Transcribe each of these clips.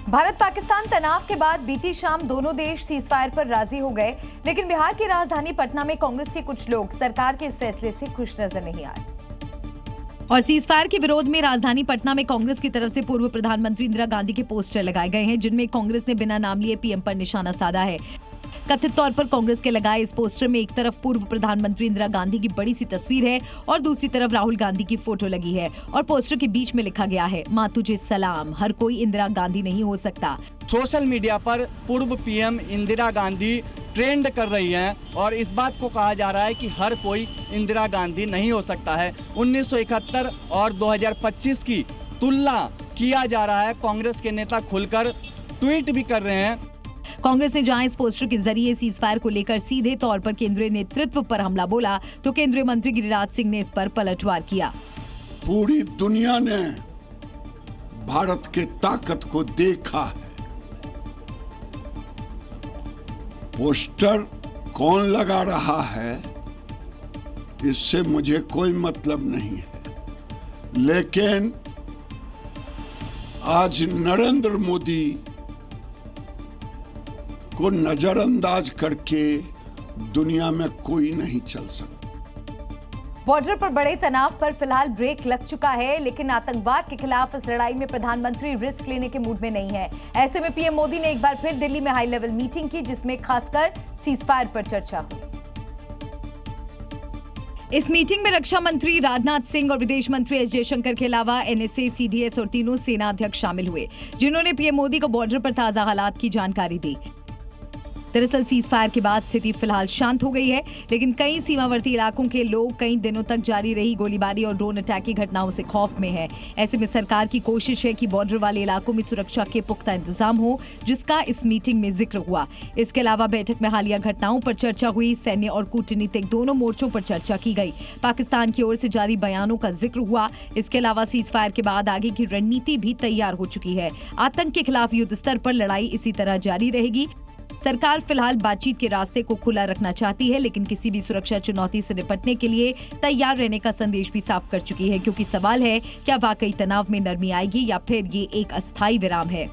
भारत पाकिस्तान तनाव के बाद बीती शाम दोनों देश सीजफायर पर राजी हो गए, लेकिन बिहार की राजधानी पटना में कांग्रेस के कुछ लोग सरकार के इस फैसले से खुश नजर नहीं आए। और सीजफायर के विरोध में राजधानी पटना में कांग्रेस की तरफ से पूर्व प्रधानमंत्री इंदिरा गांधी के पोस्टर लगाए गए हैं, जिनमें कांग्रेस ने बिना नाम लिए पीएम पर निशाना साधा है। कथित तौर पर कांग्रेस के लगाए इस पोस्टर में एक तरफ पूर्व प्रधानमंत्री इंदिरा गांधी की बड़ी सी तस्वीर है और दूसरी तरफ राहुल गांधी की फोटो लगी है और पोस्टर के बीच में लिखा गया है, माँ तुझे सलाम, हर कोई इंदिरा गांधी नहीं हो सकता। सोशल मीडिया पर पूर्व पीएम इंदिरा गांधी ट्रेंड कर रही हैं और इस बात को कहा जा रहा है कि हर कोई इंदिरा गांधी नहीं हो सकता है। 1971 और 2025 की तुलना किया जा रहा है। कांग्रेस के नेता खुलकर ट्वीट भी कर रहे हैं। कांग्रेस ने जहां इस पोस्टर के जरिए सीजफायर को लेकर सीधे तौर पर केंद्रीय नेतृत्व पर हमला बोला, तो केंद्रीय मंत्री गिरिराज सिंह ने इस पर पलटवार किया। पूरी दुनिया ने भारत के ताकत को देखा है। पोस्टर कौन लगा रहा है इससे मुझे कोई मतलब नहीं है, लेकिन आज नरेंद्र मोदी को नजरअंदाज करके दुनिया में कोई नहीं चल सकता। बॉर्डर पर बड़े तनाव पर फिलहाल ब्रेक लग चुका है, लेकिन आतंकवाद के खिलाफ इस लड़ाई में प्रधानमंत्री रिस्क लेने के मूड में नहीं है। ऐसे में पीएम मोदी ने एक बार फिर दिल्ली में हाई लेवल मीटिंग की, जिसमें खासकर सीजफायर पर चर्चा हुई। इस मीटिंग में रक्षा मंत्री राजनाथ सिंह और विदेश मंत्री एस जयशंकर के अलावा एनएसए, सीडीएस और तीनों सेना अध्यक्ष शामिल हुए, जिन्होंने पीएम मोदी को बॉर्डर पर ताजा हालात की जानकारी दी। दरअसल सीजफायर के बाद स्थिति फिलहाल शांत हो गई है, लेकिन कई सीमावर्ती इलाकों के लोग कई दिनों तक जारी रही गोलीबारी और ड्रोन अटैक की घटनाओं से खौफ में हैं। ऐसे में सरकार की कोशिश है कि बॉर्डर वाले इलाकों में सुरक्षा के पुख्ता इंतजाम हो, जिसका इस मीटिंग में जिक्र हुआ। इसके अलावा बैठक में हालिया घटनाओं पर चर्चा हुई। सैन्य और कूटनीतिक दोनों मोर्चों पर चर्चा की गई। पाकिस्तान की ओर से जारी बयानों का जिक्र हुआ। इसके अलावा सीजफायर के बाद आगे की रणनीति भी तैयार हो चुकी है। आतंक के खिलाफ युद्ध स्तर पर लड़ाई इसी तरह जारी रहेगी। सरकार फिलहाल बातचीत के रास्ते को खुला रखना चाहती है, लेकिन किसी भी सुरक्षा चुनौती से निपटने के लिए तैयार रहने का संदेश भी साफ कर चुकी है, क्योंकि सवाल है क्या वाकई तनाव में नरमी आएगी या फिर ये एक अस्थायी विराम है।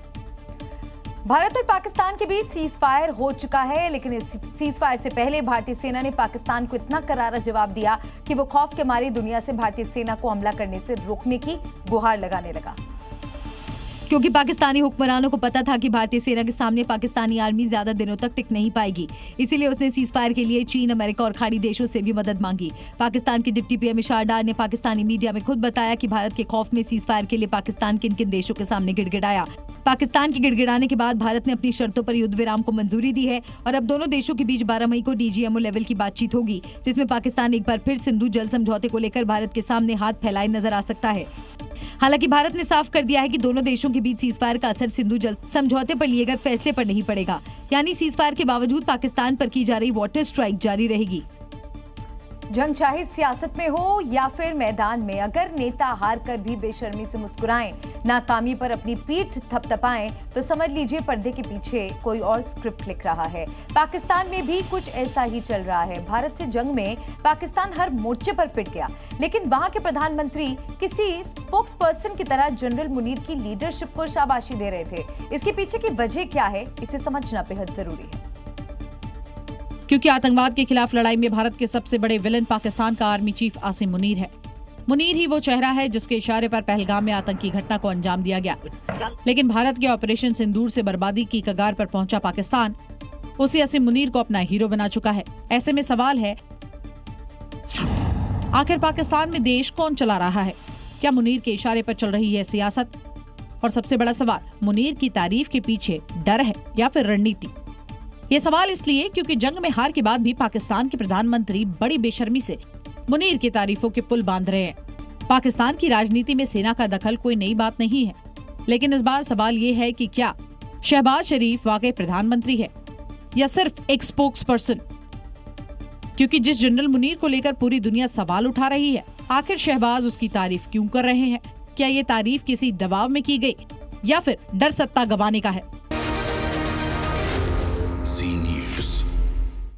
भारत और पाकिस्तान के बीच सीजफायर हो चुका है, लेकिन इस सीजफायर से पहले भारतीय सेना ने पाकिस्तान को इतना करारा जवाब दिया कि वो खौफ के मारे दुनिया से भारतीय सेना को हमला करने से रोकने की गुहार लगाने लगा, क्योंकि पाकिस्तानी हुक्मरानों को पता था कि भारतीय सेना के सामने पाकिस्तानी आर्मी ज्यादा दिनों तक टिक नहीं पाएगी। इसीलिए उसने सीजफायर के लिए चीन, अमेरिका और खाड़ी देशों से भी मदद मांगी। पाकिस्तान के डिप्टी पीएम इशार डार ने पाकिस्तानी मीडिया में खुद बताया कि भारत के खौफ में सीजफायर के लिए पाकिस्तान किन किन देशों के सामने गिड़गिड़ाया। पाकिस्तान के गिड़गिड़ाने के बाद भारत ने अपनी शर्तों पर युद्ध विराम को मंजूरी दी है और अब दोनों देशों के बीच 12 मई को डीजीएमओ लेवल की बातचीत होगी, जिसमें पाकिस्तान एक बार फिर सिंधु जल समझौते को लेकर भारत के सामने हाथ फैलाए नजर आ सकता है। हालांकि भारत ने साफ कर दिया है कि दोनों देशों के बीच सीजफायर का असर सिंधु जल समझौते पर लिए गए फैसले पर नहीं पड़ेगा, यानी सीजफायर के बावजूद पाकिस्तान पर की जा रही वाटर स्ट्राइक जारी रहेगी। जंग चाहे सियासत में हो या फिर मैदान में, अगर नेता हार कर भी बेशर्मी से मुस्कुराएं, नाकामी पर अपनी पीठ थपथपाएं, तो समझ लीजिए पर्दे के पीछे कोई और स्क्रिप्ट लिख रहा है। पाकिस्तान में भी कुछ ऐसा ही चल रहा है। भारत से जंग में पाकिस्तान हर मोर्चे पर पिट गया, लेकिन वहां के प्रधानमंत्री किसी स्पोक्स पर्सन की तरह जनरल मुनीर की लीडरशिप को शाबाशी दे रहे थे। इसके पीछे की वजह क्या है, इसे समझना बेहद जरूरी है, क्योंकि आतंकवाद के खिलाफ लड़ाई में भारत के सबसे बड़े विलन पाकिस्तान का आर्मी चीफ आसिम मुनीर है। मुनीर ही वो चेहरा है जिसके इशारे पर पहलगाम में आतंकी घटना को अंजाम दिया गया। लेकिन भारत के ऑपरेशन सिंदूर से बर्बादी की कगार पर पहुंचा पाकिस्तान उसी आसिम मुनीर को अपना हीरो बना चुका है। ऐसे में सवाल है, आखिर पाकिस्तान में देश कौन चला रहा है? क्या मुनीर के इशारे पर चल रही है सियासत? और सबसे बड़ा सवाल, मुनीर की तारीफ के पीछे डर है या फिर रणनीति? ये सवाल इसलिए क्योंकि जंग में हार के बाद भी पाकिस्तान के प्रधानमंत्री बड़ी बेशर्मी से मुनीर की तारीफों के पुल बांध रहे हैं। पाकिस्तान की राजनीति में सेना का दखल कोई नई बात नहीं है, लेकिन इस बार सवाल ये है कि क्या शहबाज शरीफ वाकई प्रधानमंत्री है या सिर्फ एक स्पोक्स पर्सन? क्योंकि जिस जनरल मुनीर को लेकर पूरी दुनिया सवाल उठा रही है, आखिर शहबाज उसकी तारीफ क्यों कर रहे हैं? क्या ये तारीफ किसी दबाव में की गई या फिर डर सत्ता गंवाने का है?